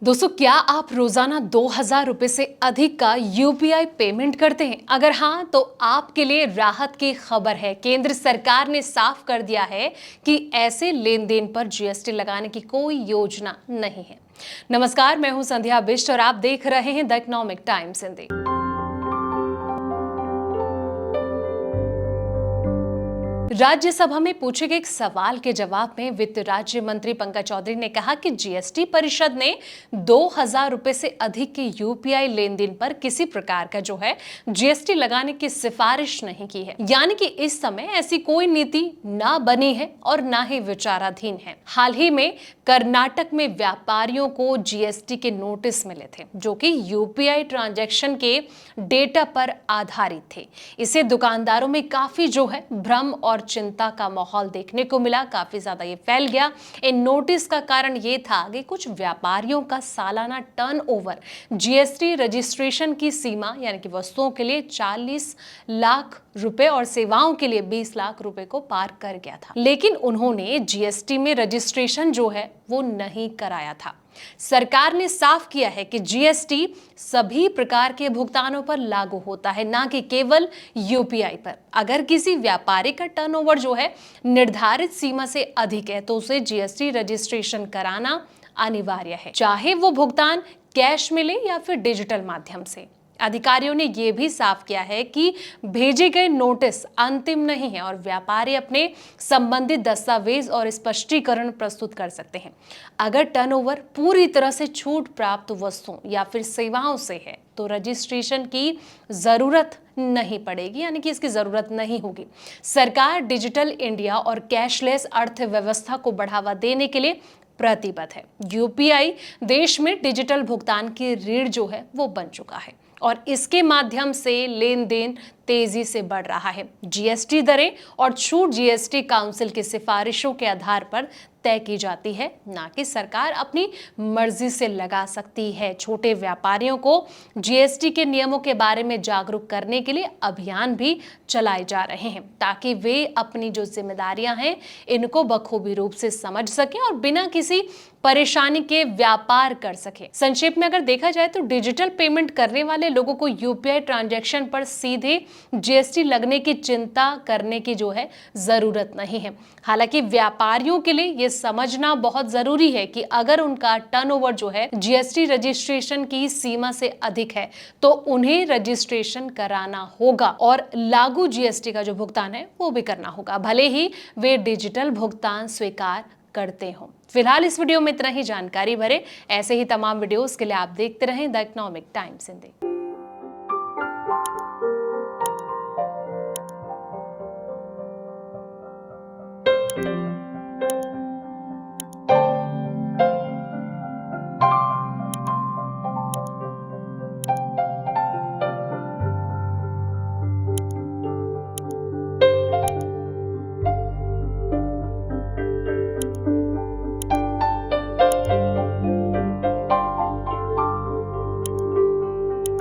दोस्तों, क्या आप रोजाना 2,000 रुपए से अधिक का यूपीआई पेमेंट करते हैं? अगर हाँ, तो आपके लिए राहत की खबर है। केंद्र सरकार ने साफ कर दिया है कि ऐसे लेन देन पर जीएसटी लगाने की कोई योजना नहीं है। नमस्कार, मैं हूं संध्या बिष्ट और आप देख रहे हैं the economic times Hindi. Rajya Sabha में पूछे गए एक सवाल के जवाब में वित्त राज्य मंत्री पंकज चौधरी ने कहा कि जीएसटी परिषद ने 2,000 रुपए से अधिक के यूपीआई लेन देन पर किसी प्रकार का जो है जीएसटी लगाने की सिफारिश नहीं की है। यानी कि इस समय ऐसी कोई नीति ना बनी है और ना ही विचाराधीन है। हाल ही में कर्नाटक में व्यापारियों को जीएसटी के नोटिस मिले थे, जो कि यूपीआई ट्रांजैक्शन के डेटा पर आधारित थे। इसे दुकानदारों में काफी जो है भ्रम और चिंता का माहौल देखने को मिला। काफी ज्यादा ये फैल गया। इन नोटिस का कारण ये था कि कुछ व्यापारियों का सालाना टर्नओवर जीएसटी रजिस्ट्रेशन की सीमा यानी कि वस्तुओं के लिए 40 लाख रुपए और सेवाओं के लिए 20 लाख रुपए को पार कर गया था। लेकिन उन्होंने जीएसटी में रजिस्ट्रेशन जो है वो नहीं कराया था। सरकार ने साफ किया है कि जीएसटी सभी प्रकार के भुगतानों पर लागू होता है, ना कि केवल यूपीआई पर। अगर किसी व्यापारी का टर्नओवर जो है निर्धारित सीमा से अधिक है तो उसे जीएसटी रजिस्ट्रेशन कराना अनिवार्य है, चाहे वो भुगतान कैश मिले या फिर डिजिटल माध्यम से। अधिकारियों ने यह भी साफ किया है कि भेजे गए नोटिस अंतिम नहीं है और व्यापारी अपने संबंधित दस्तावेज और स्पष्टीकरण प्रस्तुत कर सकते हैं। अगर टर्नओवर पूरी तरह से छूट प्राप्त वस्तुओं या फिर सेवाओं से है तो रजिस्ट्रेशन की जरूरत नहीं पड़ेगी, यानी कि इसकी जरूरत नहीं होगी। सरकार डिजिटल इंडिया और कैशलेस अर्थव्यवस्था को बढ़ावा देने के लिए प्रतिबद्ध है। यूपीआई देश में डिजिटल भुगतान की रीढ़ जो है वो बन चुका है और इसके माध्यम से लेन देन तेजी से बढ़ रहा है। जीएसटी दरें और छूट जीएसटी काउंसिल की सिफारिशों के आधार पर तय की जाती है, ना कि सरकार अपनी मर्जी से लगा सकती है। छोटे व्यापारियों को जीएसटी के नियमों के बारे में जागरूक करने के लिए अभियान भी चलाए जा रहे हैं, ताकि वे अपनी जो जिम्मेदारियां हैं इनको बखूबी रूप से समझ सकें और बिना किसी परेशानी के व्यापार कर सके। संक्षेप में अगर देखा जाए तो डिजिटल पेमेंट करने वाले लोगों को यूपीआई ट्रांजैक्शन पर सीधे जीएसटी लगने की चिंता करने की जो है जरूरत नहीं है। हालांकि व्यापारियों के लिए यह समझना बहुत जरूरी है कि अगर उनका टर्नओवर जो है जीएसटी रजिस्ट्रेशन की सीमा से अधिक है तो उन्हें रजिस्ट्रेशन कराना होगा और लागू जीएसटी का जो भुगतान है वो भी करना होगा, भले ही वे डिजिटल भुगतान स्वीकार करते हो। फिलहाल इस वीडियो में इतना ही। जानकारी भरे ऐसे ही तमाम वीडियोस के लिए आप देखते रहें द इकोनॉमिक टाइम्स हिंदी।